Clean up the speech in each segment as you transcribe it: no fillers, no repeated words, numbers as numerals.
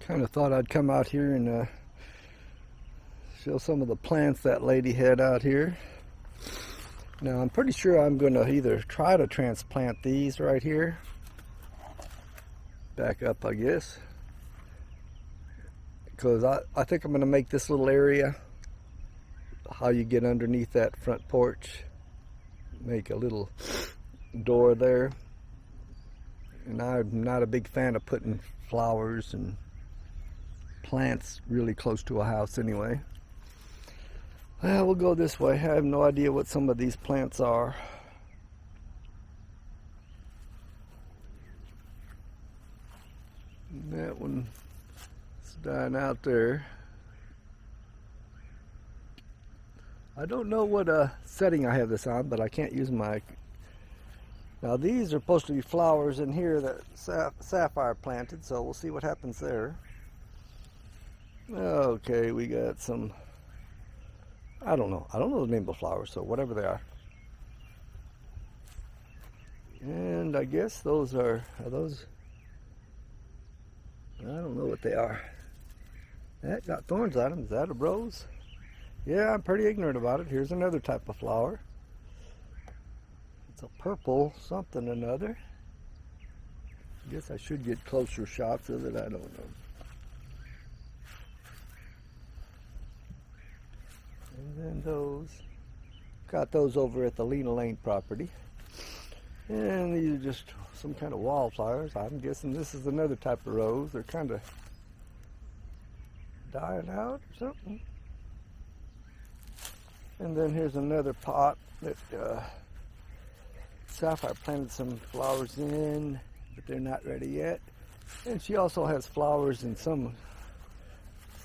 Kind of thought I'd come out here and show some of the plants that lady had out here. Now I'm pretty sure I'm going to either try to transplant these right here, back up I guess, because I think I'm going to make this little area, how you get underneath that front porch, make a little door there. And I'm not a big fan of putting flowers and plants really close to a house anyway. Well, we'll go this way. I have no idea what some of these plants are. That one is dying out there. I don't know what setting I have this on, but I can't use my... Now these are supposed to be flowers in here that Sapphire planted, so we'll see what happens there. Okay, we got some... I don't know the name of the flowers, so whatever they are. And I guess those are those... I don't know what they are. That got thorns on them. Is that a rose? Yeah, I'm pretty ignorant about it. Here's another type of flower. It's a purple something or another. I guess I should get closer shots of it. I don't know. And then those, got those over at the Lena Lane property. And these are just some kind of wildflowers. I'm guessing this is another type of rose. They're kind of dying out or something. And then here's another pot that Sapphire planted some flowers in, but they're not ready yet. And she also has flowers in some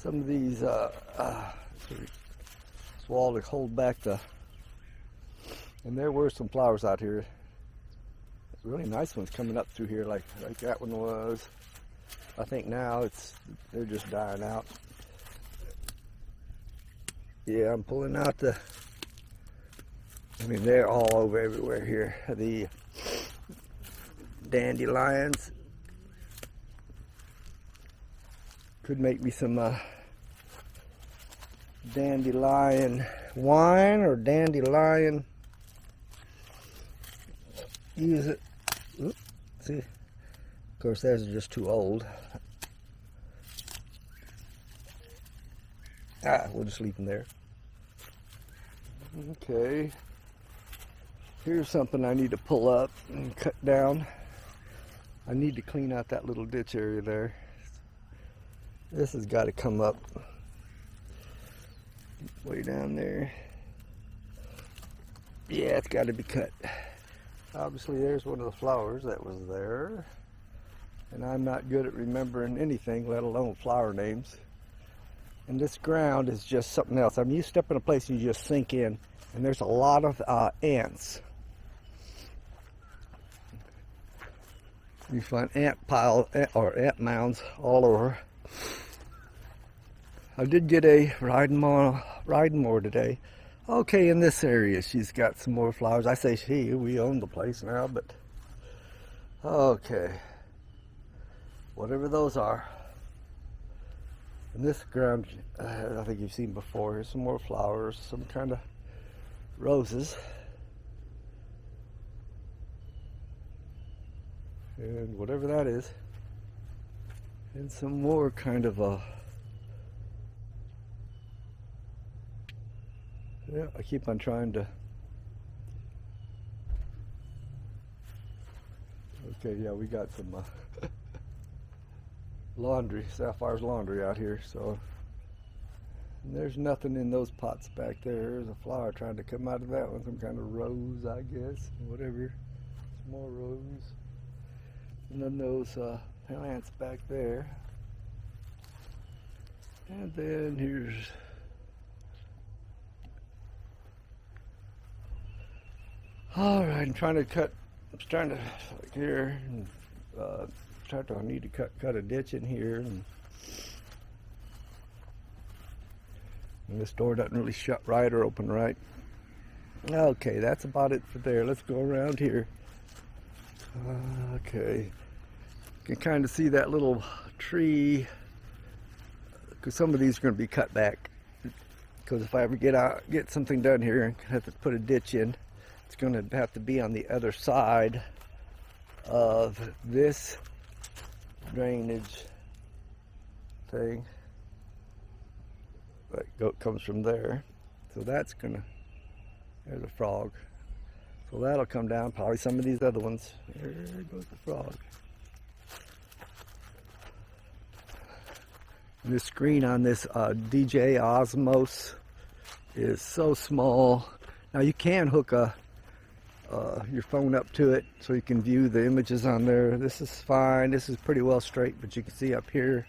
of these wall to hold back the. And there were some flowers out here, really nice ones coming up through here, like that one was. I think now they're just dying out. Yeah, I'm pulling out the, I mean, they're all over everywhere here. The dandelions. Could make me some dandelion wine or dandelion. Use it. Oops, see, of course, those are just too old. We'll just leave them there. Okay. Here's something I need to pull up and cut down. I need to clean out that little ditch area there. This has got to come up way down there. Yeah, it's got to be cut. Obviously, there's one of the flowers that was there. And I'm not good at remembering anything, let alone flower names. And this ground is just something else. I mean, you step in a place and you just sink in, and there's a lot of ants. You find ant mounds all over. I did get a riding mower today. Okay, in this area, she's got some more flowers. I say she, we own the place now, but okay. Whatever those are. And this ground, I think you've seen before. Here's some more flowers, some kind of roses. And whatever that is. And some more kind of yeah, I keep on trying to. Okay, yeah, we got some laundry, Sapphire's laundry out here, so. And there's nothing in those pots back there. There's a flower trying to come out of that one, some kind of rose, I guess, whatever. Some more rose. And then those plants back there. And then here's all right, I'm trying to cut, like here, and I need to cut a ditch in here, and this door doesn't really shut right or open right. Okay, that's about it for there. Let's go around here. Okay, you can kind of see that little tree because some of these are going to be cut back. Because if I ever get something done here and have to put a ditch in, it's going to have to be on the other side of this drainage thing that comes from there. So that's gonna, there's a frog. So that'll come down, probably some of these other ones. There goes the frog. This screen on this DJ Osmos is so small. Now you can hook your phone up to it so you can view the images on there. This is fine. This is pretty well straight, but you can see up here.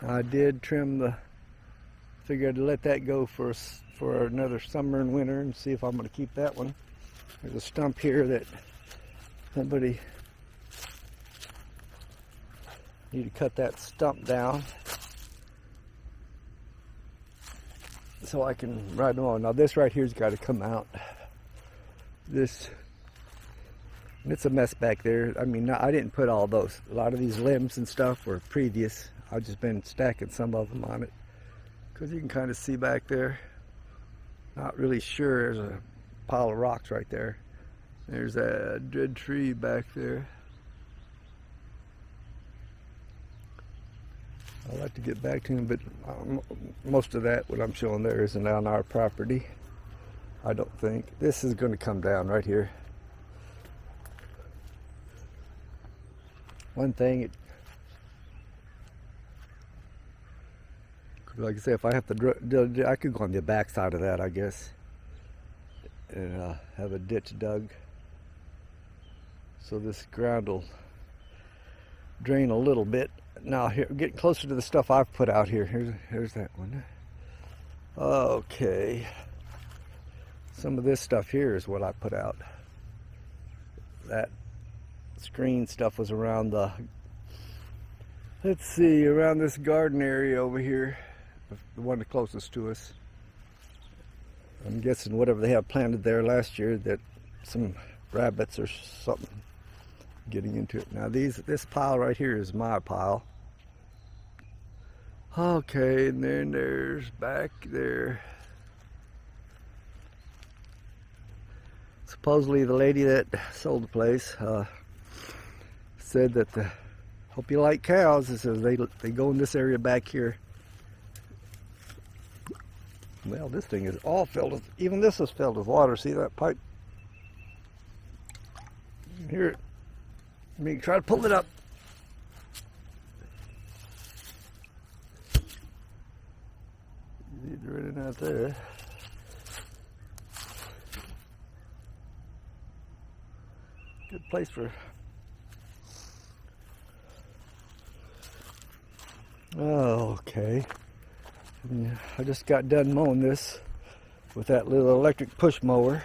I did trim the, figured to let that go for another summer and winter and see if I'm going to keep that one. There's a stump here that somebody need to cut that stump down so I can ride them on. Now this right here's got to come out. This, and it's a mess back there. I mean, I didn't put all those. A lot of these limbs and stuff were previous. I've just been stacking some of them on it because you can kind of see back there. Not really sure. There's a pile of rocks right there. There's a dead tree back there. I'd like to get back to him, but most of that, what I'm showing there, isn't on our property. I don't think. This is going to come down right here. One thing, like I say, if I have to, I could go on the back side of that, I guess, and have a ditch dug. So this ground will drain a little bit. Now, here, getting closer to the stuff I've put out here. Here's that one. Okay. Some of this stuff here is what I put out. That screen stuff was around the, let's see, around this garden area over here, the one closest to us. I'm guessing whatever they had planted there last year, that some rabbits or something getting into it. Now this pile right here is my pile. Okay, and then there's back there. Supposedly the lady that sold the place said that hope you like cows. It says they go in this area back here. Well, this thing is all filled with, even this is filled with water. See that pipe? You can hear it. I mean, try to pull it up. It's running out there. Good place for. Oh, okay. Yeah, I just got done mowing this with that little electric push mower.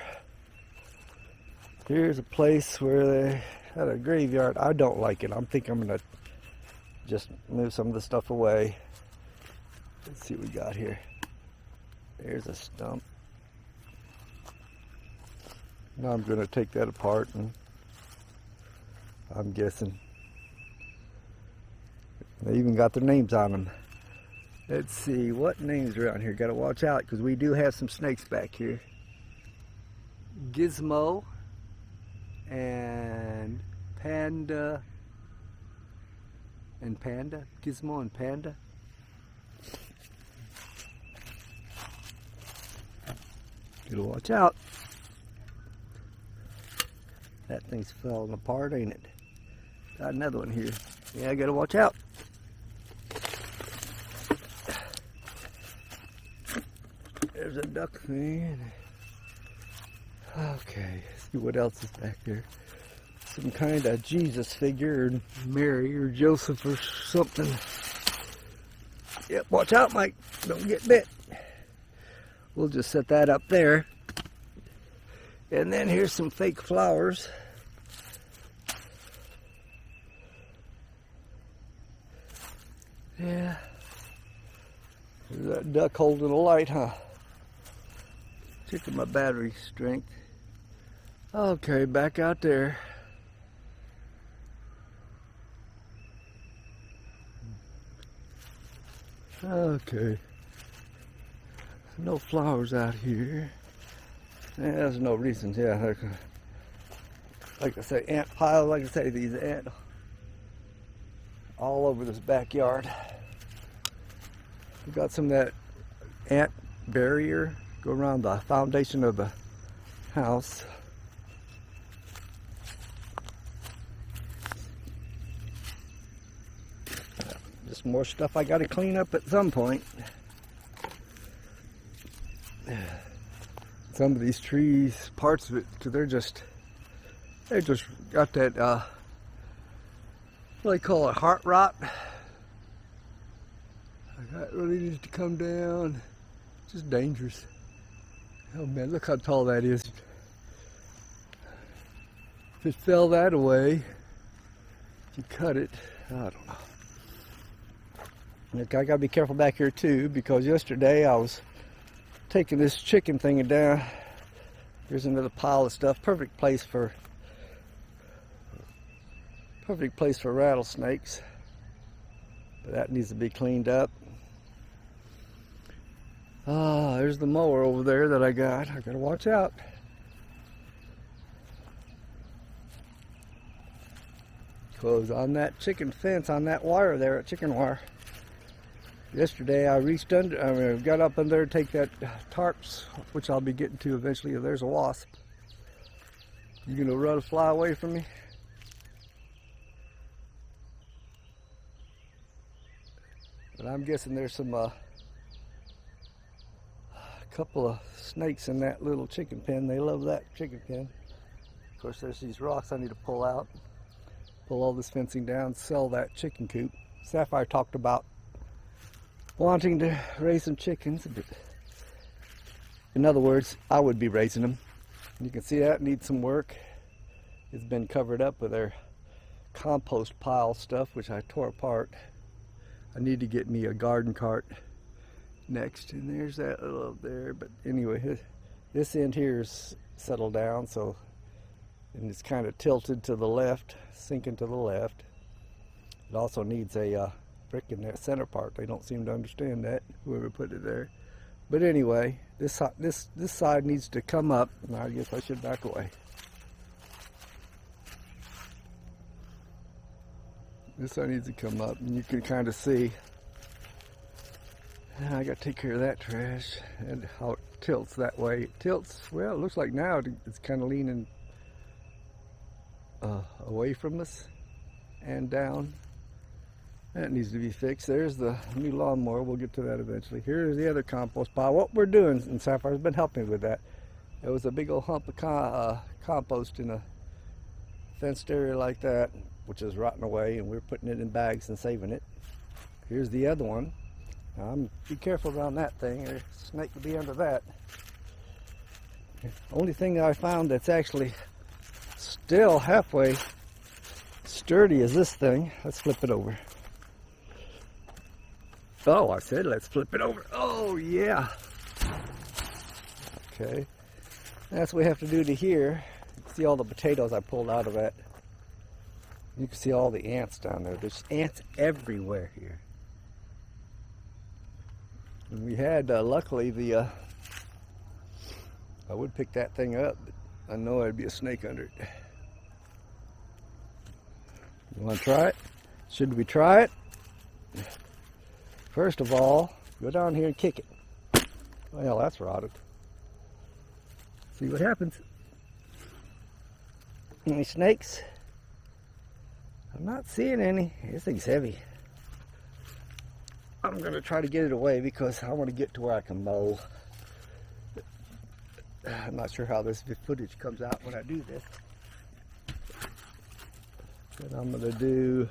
Here's a place where they had a graveyard. I don't like it. I'm thinking I'm gonna just move some of the stuff away. Let's see what we got here. There's a stump. Now I'm gonna take that apart, and I'm guessing they even got their names on them. Let's see what names are around here. Got to watch out because we do have some snakes back here. Gizmo and Panda and Panda. Gizmo and Panda. Gotta watch out. That thing's falling apart, ain't it? Got another one here. Yeah, I gotta watch out. There's a duck thing. Okay, see what else is back there. Some kind of Jesus figure, or Mary or Joseph or something. Yep, watch out, Mike. Don't get bit. We'll just set that up there. And then here's some fake flowers. Yeah. There's that duck holding a light, huh? Checking my battery strength. Okay, back out there. Okay. No flowers out here. Yeah, there's no reason. Yeah, like I say, ant pile. Like I say, these ants all over this backyard. We got some of that ant barrier go around the foundation of the house. Just more stuff I got to clean up at some point. Some of these trees, parts of it, they just got that what do they call it, heart rot. That really needs to come down. It's just dangerous. Oh man, look how tall that is. If it fell that away, if you cut it, I don't know. Look, I gotta be careful back here too, because yesterday I was taking this chicken thing down. Here's another pile of stuff. Perfect place for rattlesnakes. But that needs to be cleaned up. Ah, there's the mower over there that I got. I gotta watch out. Because on that chicken fence, on that wire there, chicken wire, yesterday I reached under, got up in there to take that tarps, which I'll be getting to eventually. There's a wasp. You gonna run a fly away from me? But I'm guessing there's some couple of snakes in that little chicken pen. They love that chicken pen. Of course, there's these rocks I need to pull out, pull all this fencing down, sell that chicken coop. Sapphire talked about wanting to raise some chickens, but in other words, I would be raising them. You can see that needs some work. It's been covered up with their compost pile stuff, which I tore apart. I need to get me a garden cart next, and there's that little up there. But anyway, this end here is settled down, so, and it's kind of tilted to the left, sinking to the left. It also needs a brick in that center part. They don't seem to understand that, whoever put it there. But anyway, this side needs to come up, and I guess I should back away. This side needs to come up, and you can kind of see. I got to take care of that trash, and how it tilts that way. It tilts, well, it looks like now it's kind of leaning away from us and down. That needs to be fixed. There's the new lawnmower. We'll get to that eventually. Here's the other compost pile. What we're doing, and Sapphire's been helping me with that. There was a big old hump of compost in a fenced area like that, which is rotting away, and we're putting it in bags and saving it. Here's the other one. Now, be careful around that thing. There's a snake could be under that. The only thing that I found that's actually still halfway sturdy is this thing. Let's flip it over. Oh, I said let's flip it over. Oh, yeah. Okay. That's what we have to do to here. You can see all the potatoes I pulled out of that. You can see all the ants down there. There's ants everywhere here. And we had, luckily, I would pick that thing up, but I know there'd be a snake under it. You want to try it? Should we try it? First of all, go down here and kick it. Well, that's rotted. See what happens. Any snakes? I'm not seeing any. This thing's heavy. I'm going to try to get it away because I want to get to where I can mow. I'm not sure how this footage comes out when I do this. But I'm going to do,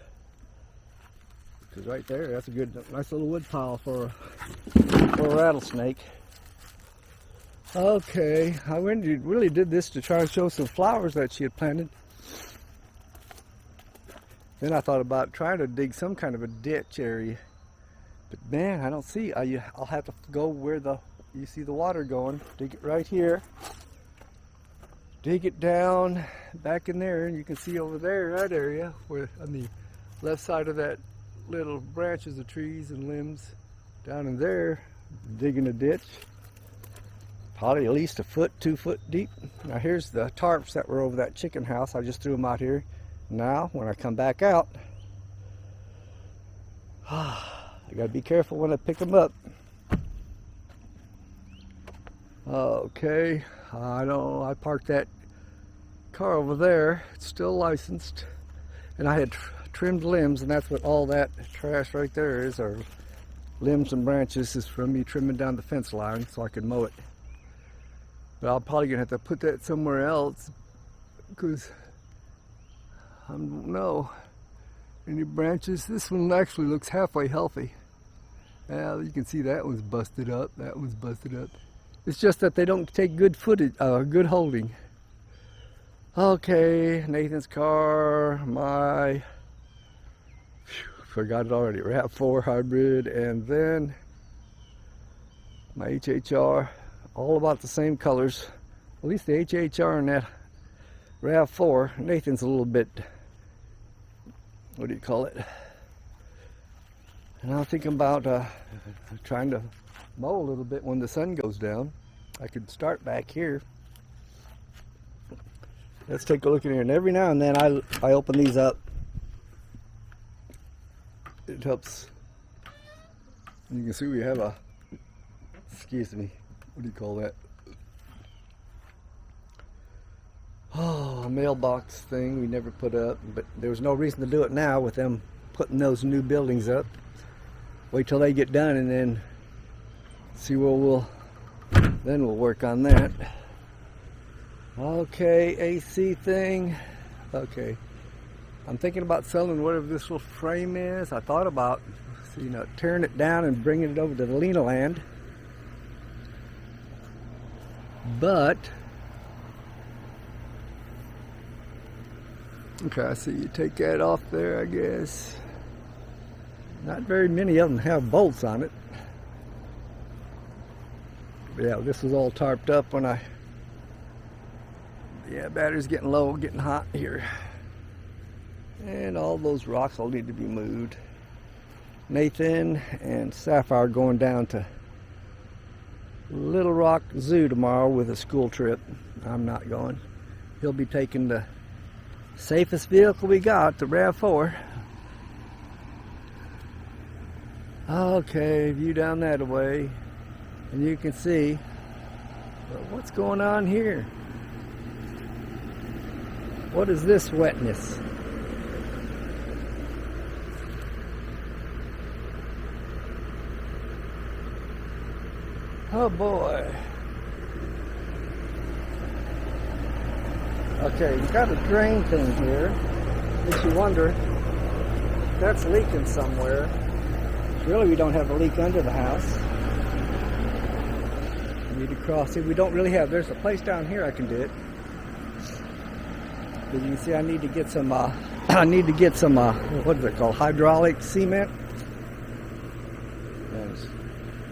because right there, that's a good, nice little wood pile for a rattlesnake. Okay, I really did this to try and show some flowers that she had planted. Then I thought about trying to dig some kind of a ditch area. But man, I don't see. I'll have to go where you see the water going. Dig it right here. Dig it down back in there, and you can see over there, that area, where on the left side of that little branches of trees and limbs. down in there, digging a ditch. Probably at least 1 foot, 2 foot deep. Now here's the tarps that were over that chicken house. I just threw them out here. Now, when I come back out, I gotta be careful when I pick them up. Okay, I parked that car over there. It's still licensed. And I had trimmed limbs, and that's what all that trash right there is, or limbs and branches, is from me trimming down the fence line so I could mow it. But I'm probably gonna have to put that somewhere else because I don't know any branches. This one actually looks halfway healthy. Yeah, you can see that one's busted up. That one's busted up. It's just that they don't take good footage, good holding. Okay, Nathan's car, forgot it already, RAV4 hybrid, and then my HHR, all about the same colors. At least the HHR and that RAV4. Nathan's a little bit, what do you call it? And I'm thinking about trying to mow a little bit when the sun goes down. I could start back here. Let's take a look in here. And every now and then I open these up. It helps. You can see we have a, excuse me, what do you call that? Oh, a mailbox thing we never put up, but there was no reason to do it now with them putting those new buildings up. Wait till they get done and then see where then we'll work on that. Okay, AC thing. Okay, I'm thinking about selling whatever this little frame is. I thought about, tearing it down and bringing it over to the Lena land. But, okay, I see you take that off there, I guess. Not very many of them have bolts on it. But yeah, this was all tarped up when battery's getting low, getting hot here. And all those rocks will need to be moved. Nathan and Sapphire going down to Little Rock Zoo tomorrow with a school trip. I'm not going. He'll be taking the safest vehicle we got, the RAV4. Okay, view down that way, and you can see what's going on here. What is this wetness? Oh boy. Okay, you got a drain thing here. Makes you wonder if that's leaking somewhere. Really, we don't have a leak under the house. We need to cross it. We don't really have. There's a place down here I can do it. But you can see I need to get some. What is it called? Hydraulic cement. And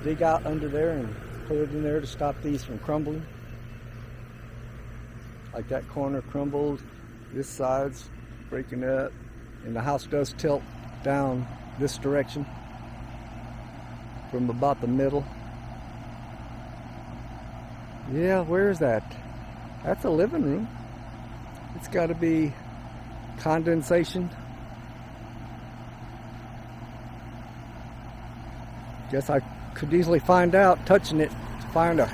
dig out under there and put it in there to stop these from crumbling. Like that corner crumbled. This side's breaking up, and the house does tilt down this direction from about the middle. Yeah, where is that? That's a living room. It's got to be condensation. Guess I could easily find out touching it to find a.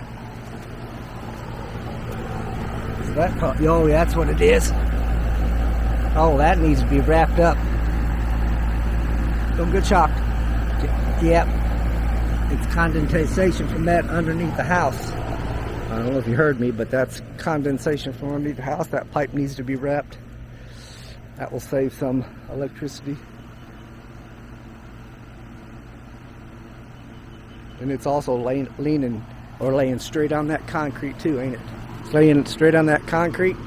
Is that? Oh, that's what it is. Oh, that needs to be wrapped up. Don't get shocked. Yep. It's condensation from that underneath the house. I don't know if you heard me, but that's condensation from underneath the house. That pipe needs to be wrapped. That will save some electricity. And it's also laying straight on that concrete too, ain't it? It's laying straight on that concrete.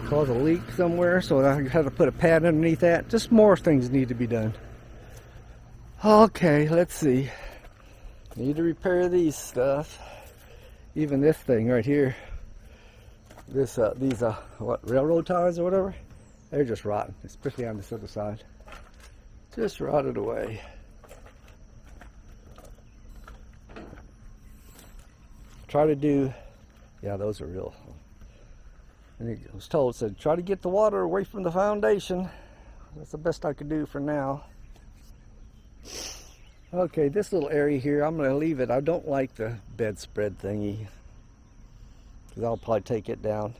Cause a leak somewhere, so I have to put a pad underneath that. Just more things need to be done. Okay, let's see. Need to repair these stuff. Even this thing right here. These what, railroad ties or whatever? They're just rotten, especially on this other side. Just rotted away. try to do, yeah, those are real. And I was told, said, try to get the water away from the foundation. That's the best I could do for now. Okay, this little area here, I'm going to leave it. I don't like the bedspread thingy, because I'll probably take it down.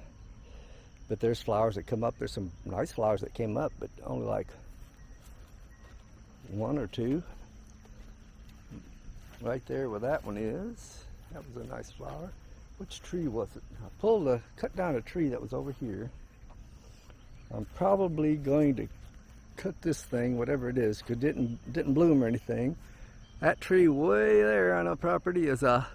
But there's flowers that come up. There's some nice flowers that came up, but only like one or two. Right there where that one is. That was a nice flower. Which tree was it? I cut down a tree that was over here. I'm probably going to cut this thing, whatever it is, because it didn't bloom or anything. That tree way there on our property is a,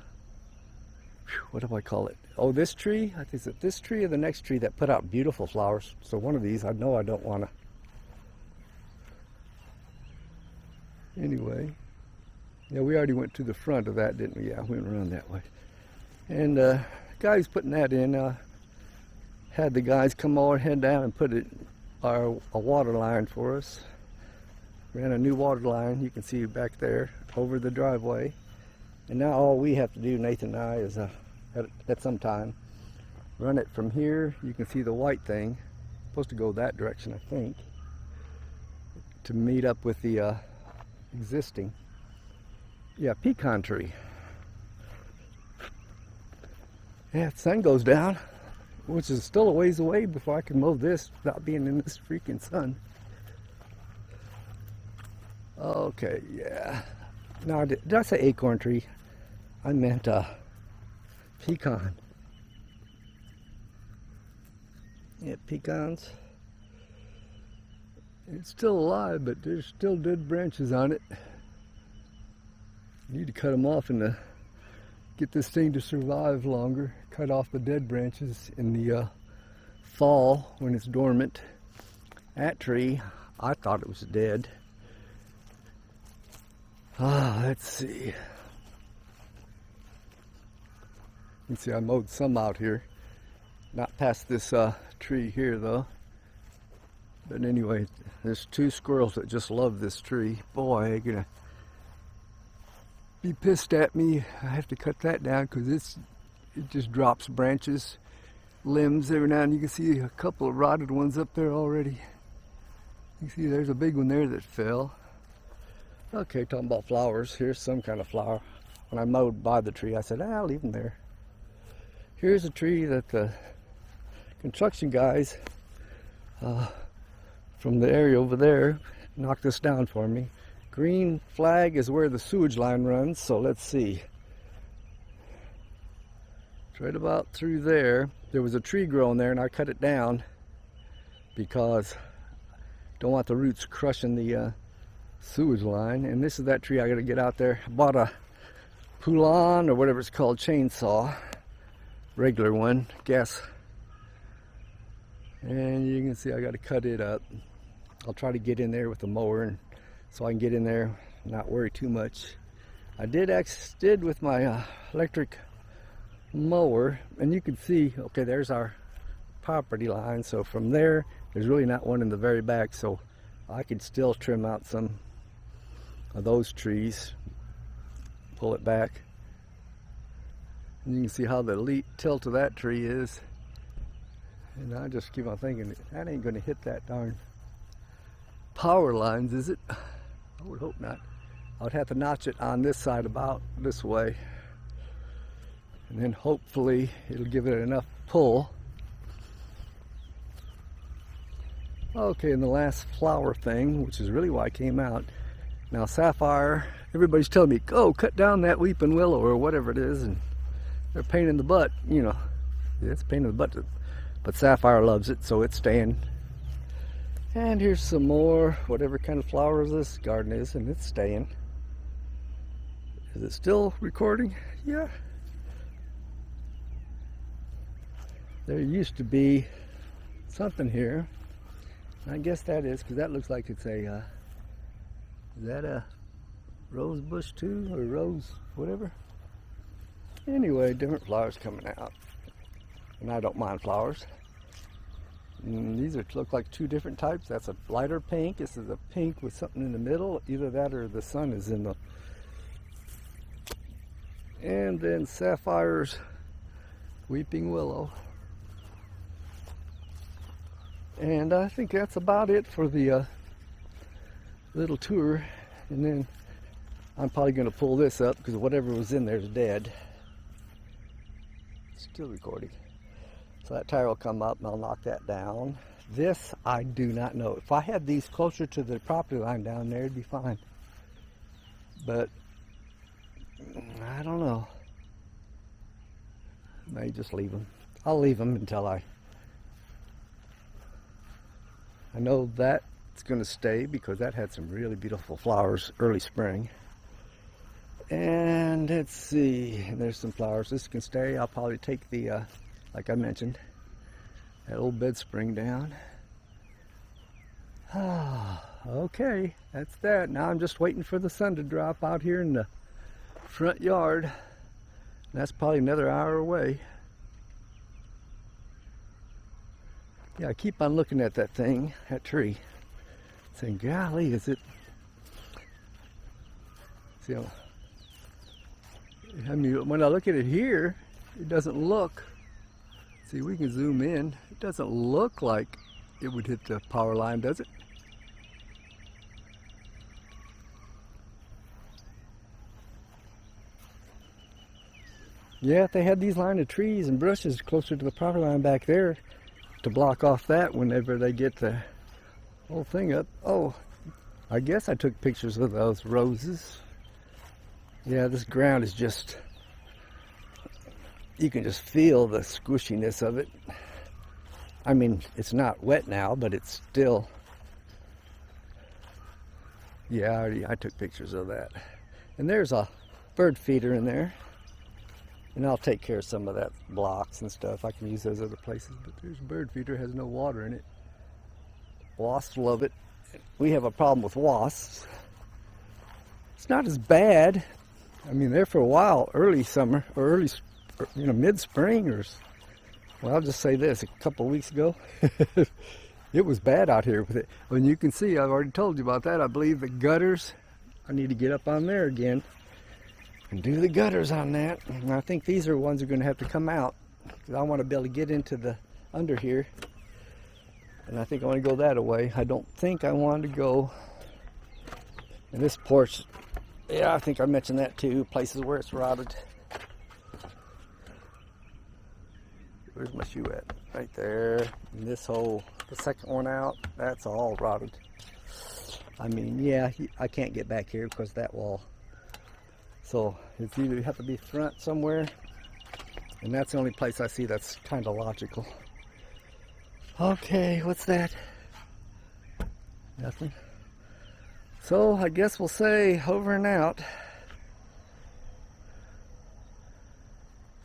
what do I call it? Oh, this tree? I think it's this tree or the next tree that put out beautiful flowers. So one of these, I know I don't want to. Anyway, yeah, we already went to the front of that, didn't we? Yeah, we went around that way. And guys putting that in, had the guys come over, head down and put a water line for us. Ran a new water line, you can see back there, over the driveway. And now all we have to do, Nathan and I, is at some time, run it from here. You can see the white thing, supposed to go that direction, I think, to meet up with the existing, yeah, pecan tree. Yeah, the sun goes down, which is still a ways away before I can mow this without being in this freaking sun. Okay, yeah. Now, did I say acorn tree? I meant pecan. Yeah, pecans. It's still alive, but there's still dead branches on it. Need to cut them off and get this thing to survive longer. Cut off the dead branches in the fall when it's dormant. That tree, I thought it was dead. Let's see. You can see I mowed some out here. Not past this tree here though. But anyway, there's two squirrels that just love this tree. Boy, they're gonna be pissed at me. I have to cut that down because it just drops branches, limbs every now and then. You can see a couple of rotted ones up there already. You see there's a big one there that fell. Okay, talking about flowers. Here's some kind of flower. When I mowed by the tree, I said, I'll leave them there. Here's a tree that the construction guys from the area over there knocked this down for me. Green flag is where the sewage line runs, so let's see. It's right about through there. There was a tree growing there and I cut it down because I don't want the roots crushing the sewage line. And this is that tree I gotta get out there. I bought a Poulan or whatever it's called, chainsaw, regular one, gas. And you can see I gotta cut it up. I'll try to get in there with the mower and so I can get in there, not worry too much. I did with my electric mower, and you can see, okay, there's our property line. So from there, there's really not one in the very back, so I could still trim out some of those trees, pull it back. And you can see how the tilt of that tree is. And I just keep on thinking, that ain't gonna hit that darn power lines, is it? I would hope not. I would have to notch it on this side about this way. And then hopefully it'll give it enough pull. Okay, and the last flower thing, which is really why I came out. Now sapphire, everybody's telling me, go cut down that weeping willow or whatever it is, and they're a pain in the butt, you know. It's a pain in the butt, but sapphire loves it, so it's staying. And here's some more, whatever kind of flowers this garden is, and it's staying. Is it still recording? Yeah. There used to be something here. I guess that is, because that looks like it's a, is that a rose bush too, or rose, whatever? Anyway, different flowers coming out. And I don't mind flowers. And these look like two different types. That's a lighter pink. This is a pink with something in the middle. Either that or the sun is in the And then Sapphire's weeping willow. And I think that's about it for the little tour. And then I'm probably going to pull this up because whatever was in there is dead. Still recording. So that tire will come up and I'll knock that down. This I do not know. If I had these closer to the property line down there, it'd be fine. But I don't know. May just leave them. I'll leave them until I know that it's going to stay because that had some really beautiful flowers early spring. And let's see, there's some flowers. This can stay. I'll probably take the, like I mentioned, that old bed spring down. Okay, that's that. Now I'm just waiting for the sun to drop out here in the front yard. That's probably another hour away. Yeah, I keep on looking at that thing, that tree, saying, golly, is it... See, I mean, when I look at it here, it doesn't look... See, we can zoom in. It doesn't look like it would hit the power line, does it? Yeah, if they had these line of trees and bushes closer to the power line back there to block off that whenever they get the whole thing up. Oh, I guess I took pictures of those roses. Yeah, this ground is just, you can just feel the squishiness of it. I mean, it's not wet now, but it's still, yeah, I took pictures of that. And there's a bird feeder in there. And I'll take care of some of that blocks and stuff. I can use those other places, but there's a bird feeder, has no water in it. Wasps love it. We have a problem with wasps. It's not as bad. I mean, there for a while, early summer, or early, mid-spring, or, well, I'll just say this, a couple of weeks ago, it was bad out here with it. And you can see, I've already told you about that. I believe the gutters, I need to get up on there again and do the gutters on that. And I think these are ones that are going to have to come out because I want to be able to get into the under here. And I think I want to go that way. I don't think I want to go in this porch. Yeah, I think I mentioned that too. Places where it's rotted. Where's my shoe at? Right there. And this hole, the second one out, that's all rotted. I mean, yeah, I can't get back here because of that wall. So it's either you have to be front somewhere, and that's the only place I see that's kind of logical. Okay, what's that? Nothing. So I guess we'll say over and out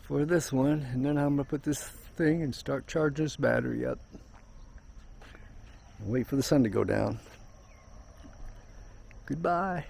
for this one, and then I'm gonna put this thing and start charging this battery up and wait for the sun to go down. Goodbye.